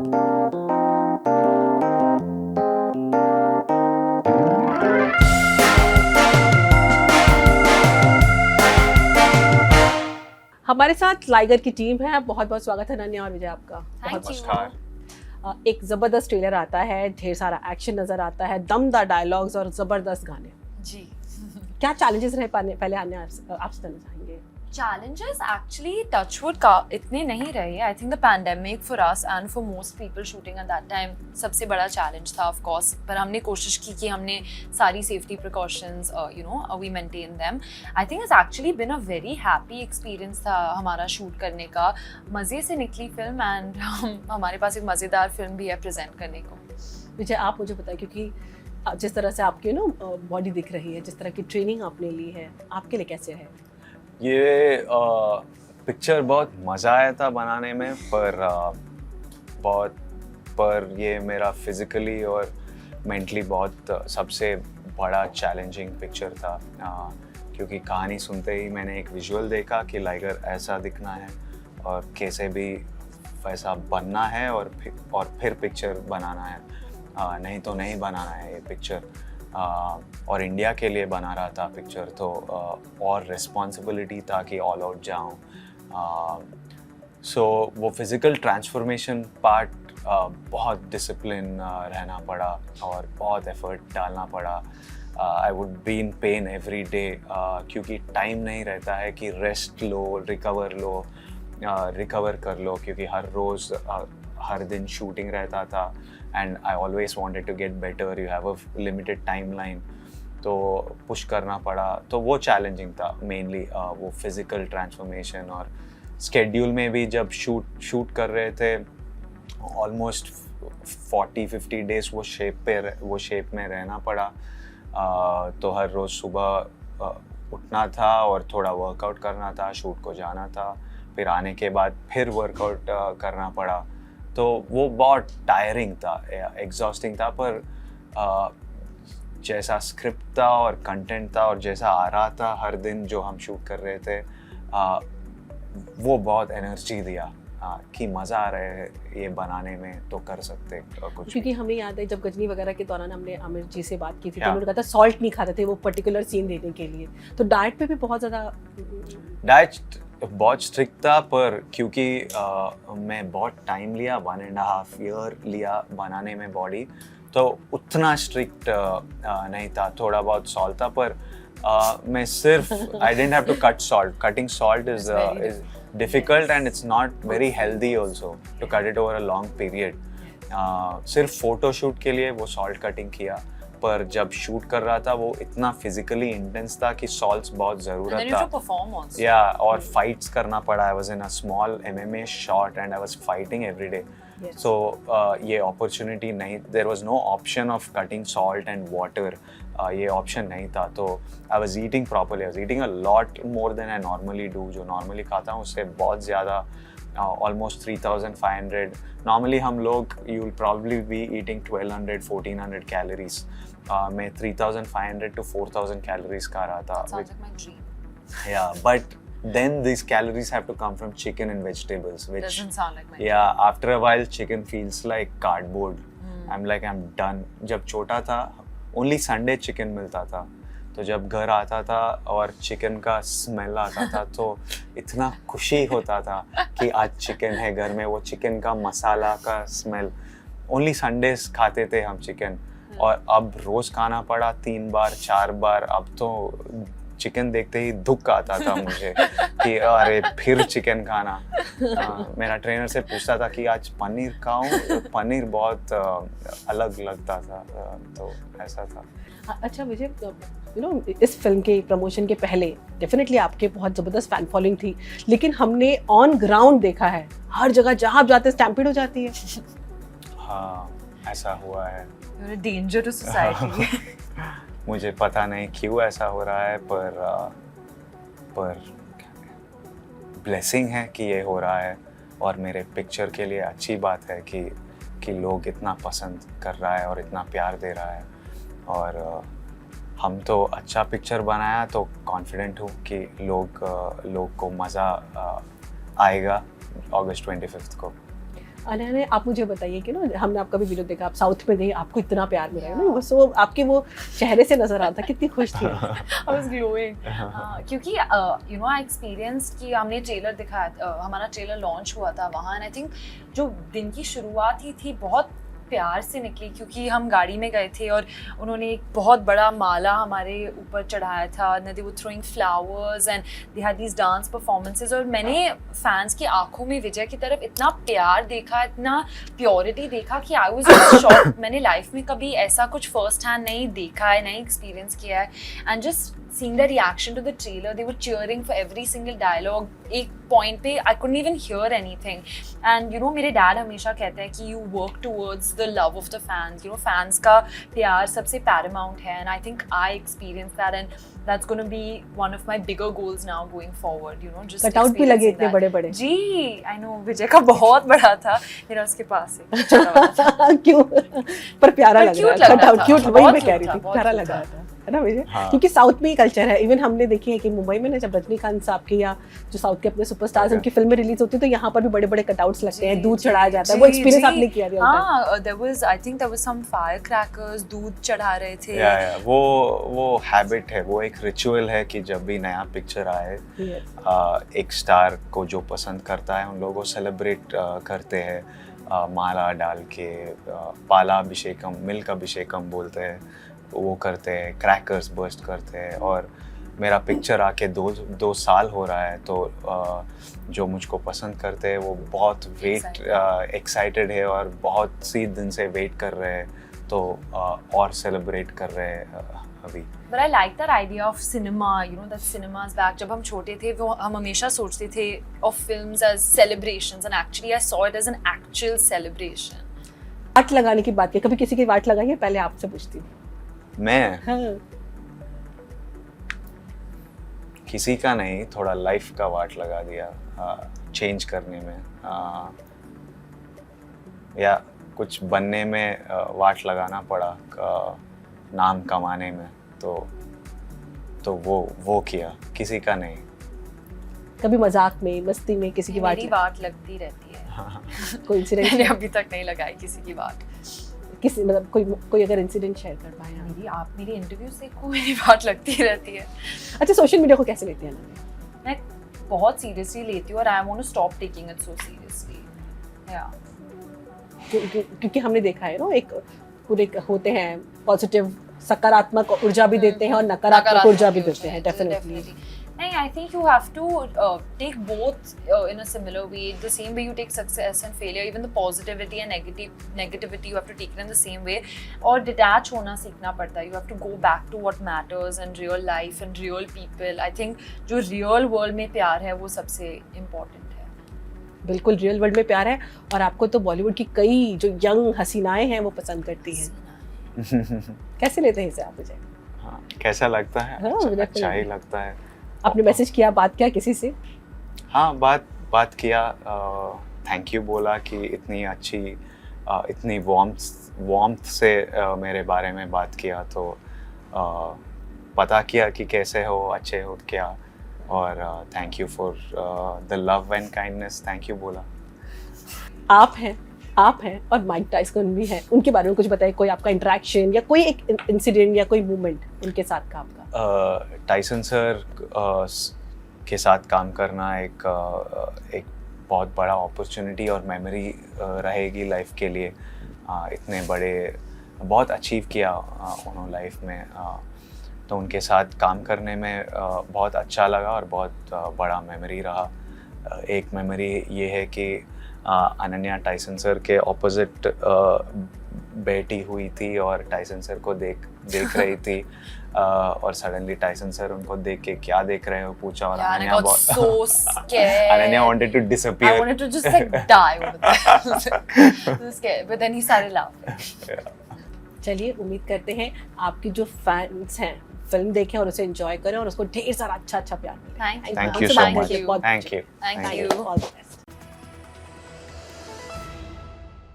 हमारे साथ लाइगर की टीम है। बहुत बहुत स्वागत है अनन्या और विजय आपका। नमस्कार। एक जबरदस्त ट्रेलर आता है, ढेर सारा एक्शन नजर आता है, दमदार डायलॉग्स और जबरदस्त गाने। जी क्या चैलेंजेस रहे पहले आने आपसे जानना चाहेंगे। challenges actually touchwood का इतने नहीं रहे. I think the pandemic for us and for most people shooting at that time सबसे बड़ा challenge था of course. पर हमने कोशिश की कि हमने सारी safety precautions we maintain them. I think it's actually been a very happy experience था हमारा shoot करने का. मज़े से निकली film and हमारे पास एक मज़ेदार film भी है present करने को. विजय आप मुझे बताएं, क्योंकि जिस तरह से आपकी बॉडी दिख रही है, जिस तरह की ट्रेनिंग आपने ली है, आपके लिए कैसे है? ये पिक्चर बहुत मज़ा आया था बनाने में, पर ये मेरा फिज़िकली और मेंटली बहुत सबसे बड़ा चैलेंजिंग पिक्चर था, क्योंकि कहानी सुनते ही मैंने एक विजुअल देखा कि लाइगर ऐसा दिखना है और कैसे भी वैसा बनना है और फिर पिक्चर बनाना है, नहीं तो नहीं बनाना है ये पिक्चर। और इंडिया के लिए बना रहा था पिक्चर, तो और रिस्पॉन्सिबिलिटी था कि ऑल आउट जाऊँ। सो वो फिज़िकल ट्रांसफॉर्मेशन पार्ट बहुत डिसिप्लिन रहना पड़ा और बहुत एफर्ट डालना पड़ा। I would be in pen every day, क्योंकि टाइम नहीं रहता है कि रेस्ट लो, रिकवर कर लो, क्योंकि हर रोज़ हर दिन शूटिंग रहता था and I always wanted to get better. You have a limited timeline, तो पुश करना पड़ा। तो वो चैलेंजिंग था मेनली, वो फिज़िकल ट्रांसफॉर्मेशन। और स्केड्यूल में भी जब शूट कर रहे थे ऑलमोस्ट 40-50 डेज़ वो शेप में रहना पड़ा। तो हर रोज़ सुबह उठना था और थोड़ा वर्कआउट करना था, शूट को जाना था, फिर आने के बाद फिर वर्कआउट करना पड़ा। तो वो बहुत टायरिंग था, एग्जॉस्टिंग था, पर जैसा स्क्रिप्ट था और कंटेंट था और जैसा आ रहा था हर दिन जो हम शूट कर रहे थे, वो बहुत एनर्जी दिया कि मज़ा आ रहा है ये बनाने में, तो कर सकते कुछ। क्योंकि हमें याद है जब गजनी वगैरह के दौरान हमने आमिर जी से बात की थी, तो उन्होंने कहा था सॉल्ट नहीं खाते थे वो पर्टिकुलर सीन देने के लिए। तो डाइट पे भी बहुत ज़्यादा बहुत स्ट्रिक्ट था, पर क्योंकि मैं बहुत टाइम लिया, 1.5 year लिया बनाने में बॉडी, तो उतना स्ट्रिक्ट नहीं था। थोड़ा बहुत सॉल्ट था, पर मैं सिर्फ I didn't have to cut salt. Cutting salt is difficult and it's not very healthy also to cut it over a long period. सिर्फ फोटोशूट के लिए वो सॉल्ट कटिंग किया, पर जब शूट कर रहा था वो इतना फिजिकली इंटेंस था कि सॉल्ट्स बहुत ज़रूरत था। या और फाइट्स करना पड़ा। I was in a small MMA shot and I was fighting every day. So ये अपॉर्चुनिटी नहीं, there was no option of cutting salt and water, ये ऑप्शन नहीं था। तो I was eating properly, I was eating a lot more than I normally do. जो normally खाता हूँ उससे बहुत ज़्यादा, almost 3,500. Normally हम लोग you will probably be eating 1,200-1,400 calories. मैं 3,500 to 4,000 calories खा रहा था. Sounds like my dream. Yeah, but then these calories have to come from chicken and vegetables, which doesn't sound like my dream. Yeah, after a while chicken feels like cardboard. I'm like I'm done. जब छोटा था only Sunday chicken मिलता था, तो जब घर आता था और चिकन का स्मेल आता था तो इतना खुशी होता था कि आज चिकन है घर में। वो चिकन का मसाला का स्मेल, ओनली संडेज खाते थे हम चिकन, और अब रोज़ खाना पड़ा 3 बार 4 बार। अब तो चिकन देखते ही दुख आता था मुझे कि अरे फिर चिकन खाना। मेरा ट्रेनर से पूछता था कि आज पनीर खाऊं, पनीर बहुत अलग लगता था, तो ऐसा था। अच्छा विजय, इस फिल्म के प्रमोशन के पहले डेफिनेटली आपके बहुत ज़बरदस्त फैन फॉलोइंग थी, लेकिन हमने ऑन ग्राउंड देखा है हर जगह जहाँ आप जाते स्टैम्पीड हो जाती है। हाँ, ऐसा हुआ है। You're a danger to society. मुझे पता नहीं क्यों ऐसा हो रहा है, पर ब्लेसिंग है कि ये हो रहा है, और मेरे पिक्चर के लिए अच्छी बात है कि लोग इतना पसंद कर रहा है और इतना प्यार दे रहा है। और हम तो अच्छा पिक्चर बनाया, तो कॉन्फिडेंट हूँ कि लोग को मज़ा आएगा अगस्त 25 को। अनन्या, आप मुझे बताइए कि ना हमने आपका भी वीडियो देखा, आप साउथ में गई, आपको इतना प्यार मिला है ना, बस वो आपके वो चेहरे से नजर आता, कितनी खुश थी आप। I was glowing. क्योंकि you know I experienced कि हमने ट्रेलर दिखाया, हमारा ट्रेलर लॉन्च हुआ था वहाँ, एंड आई थिंक जो दिन की शुरुआत ही थी बहुत प्यार से निकली, क्योंकि हम गाड़ी में गए थे और उन्होंने एक बहुत बड़ा माला हमारे ऊपर चढ़ाया था, they were throwing flowers and they had these dance performances, और मैंने फैंस की आंखों में विजय की तरफ इतना प्यार देखा, इतना प्योरिटी देखा कि आई वाज शॉक्ड। मैंने लाइफ में कभी ऐसा कुछ फर्स्ट हैंड नहीं देखा है, नहीं एक्सपीरियंस किया है, and just seeing the reaction to the trailer, they were cheering for every single dialogue. एक point पे I couldn't even hear anything. And you know मेरे dad हमेशा कहते हैं कि you work towards the love of the fans. You know fans का प्यार सबसे paramount है, and I think I experienced that, and that's going to be one of my bigger goals now going forward. You know just cutout भी लगे इतने that. बड़े बड़े। जी I know विजय का बहुत बड़ा था, मेरा उसके पास है छोटा वाला था। क्यों? पर प्यारा पर लग cute रहा है, लग रहा कटआउट था, क्यूट, वही बहुत मैं कह cute रही था, थी, बहुत प्यारा cute लग रहा था। था, है ना विजय? हाँ। क्योंकि साउथ में ही कल्चर है, इवन हमने देखी है कि मुंबई में ना जब रजनीकांत साहब की या जो साउथ के अपने सुपरस्टार्स उनकी फिल्में रिलीज होती है तो यहाँ पर भी बड़े बड़े कटआउट्स लगते हैं, दूध चढ़ाया जाता है, वो एक्सपीरियंस आपने किया रियल टाइम? हाँ, there was I think there was some firecrackers, दूध चढ़ा रहे थे। या वो हैबिट है, वो एक रिचुअल है कि जब भी नया पिक्चर आए एक स्टार को जो पसंद करता है उन लोगों को सेलिब्रेट करते हैं, माला डाल के, पाला अभिषेकम, मिल्क अभिषेकम बोलते हैं, वो करते हैं, क्रैकर्स बर्स्ट करते हैं। और मेरा पिक्चर आके दो साल हो रहा है, तो जो मुझको पसंद करते हैं वो बहुत एक्साइटेड है और बहुत सी दिन से वेट कर रहे हैं, तो और सेलिब्रेट कर रहे हैं अभी। But I like that idea of cinema, you know, that cinema is back. जब हम छोटे थे वो हम हमेशा सोचते थे of films as celebrations, and actually I saw it as an actual celebration. वाट लगाने की बात की, कभी किसी की वाट लगाई है? पहले आपसे पूछती हूँ। मैं हाँ। किसी का नहीं, थोड़ा लाइफ का वाट लगा दिया चेंज करने में, या कुछ बनने में वाट लगाना पड़ा, नाम कमाने में, तो वो किया, किसी का नहीं। कभी मजाक में, मस्ती में किसी की वाट? मेरी वाट लगती रहती है। कोई इंसिडेंट? मैंने अभी तक नहीं लगाई किसी की वाट। किसी मतलब कोई अगर इंसिडेंट शेयर कर पाए आप? मेरी इंटरव्यू देखो, मेरी बात लगती रहती है। अच्छा, सोशल मीडिया को कैसे लेते हैं ना? मैं बहुत सीरियसली लेती हूँ और I want to stop taking it so seriously. या क्योंकि हमने देखा है ना, एक पूरे होते हैं पॉजिटिव, सकारात्मक ऊर्जा भी देते हैं और नकारात्मक ऊर्जा भी देते हैं, डेफिनेटली। नहीं, I think you have to take both in a similar way. The same way you take success and failure, even the positivity and negativity, you have to take it in the same way. और detach होना सीखना पड़ता है. You have to go back to what matters and real life and real people. I think जो real world में प्यार है वो सबसे important है. बिल्कुल रियल वर्ल्ड में प्यार है, और आपको तो बॉलीवुड की कई जो यंग हसीनाएं हैं वो पसंद करती हैं। कैसे लेते हैं इसे आप? मुझे हाँ, कैसा लगता है? हाँ, अच्छा ही लगता है। आपने मैसेज किया, बात किया किसी से? हाँ, बात किया, थैंक यू बोला कि इतनी अच्छी, इतनी वार्मथ से मेरे बारे में बात किया, तो पता किया कि कैसे हो, अच्छे हो क्या, और thank you for the love and kindness, thank you बोला। आप हैं और माइक टायसन भी हैं, उनके बारे में कुछ बताइए, कोई आपका इंटरेक्शन या कोई एक इंसिडेंट या कोई मूवमेंट उनके साथ का आपका? टायसन सर के साथ काम करना एक बहुत बड़ा अपॉर्चुनिटी और मेमोरी रहेगी लाइफ के लिए। इतने बड़े, बहुत अचीव किया उन्होंने लाइफ में, तो उनके साथ काम करने में बहुत अच्छा लगा और बहुत बड़ा मेमोरी रहा। एक मेमोरी ये है कि अनन्या टायसन सर के ऑपोजिट बैठी हुई थी और टायसन सर को देख रही थी, और सडनली टायसन सर उनको देख के क्या देख रहे हो पूछा, और Ananya so scared. Ananya wanted to disappear. I wanted to just like die over there. So scared, but then he started laughing. चलिए, उम्मीद करते हैं आपकी जो फैंस हैं फिल्म देखें और उसे एंजॉय करें और उसको ढेर सारा अच्छा प्यार मिले। Thank you. Thank you so much. Thank you. Thank you. Thank you. All the best.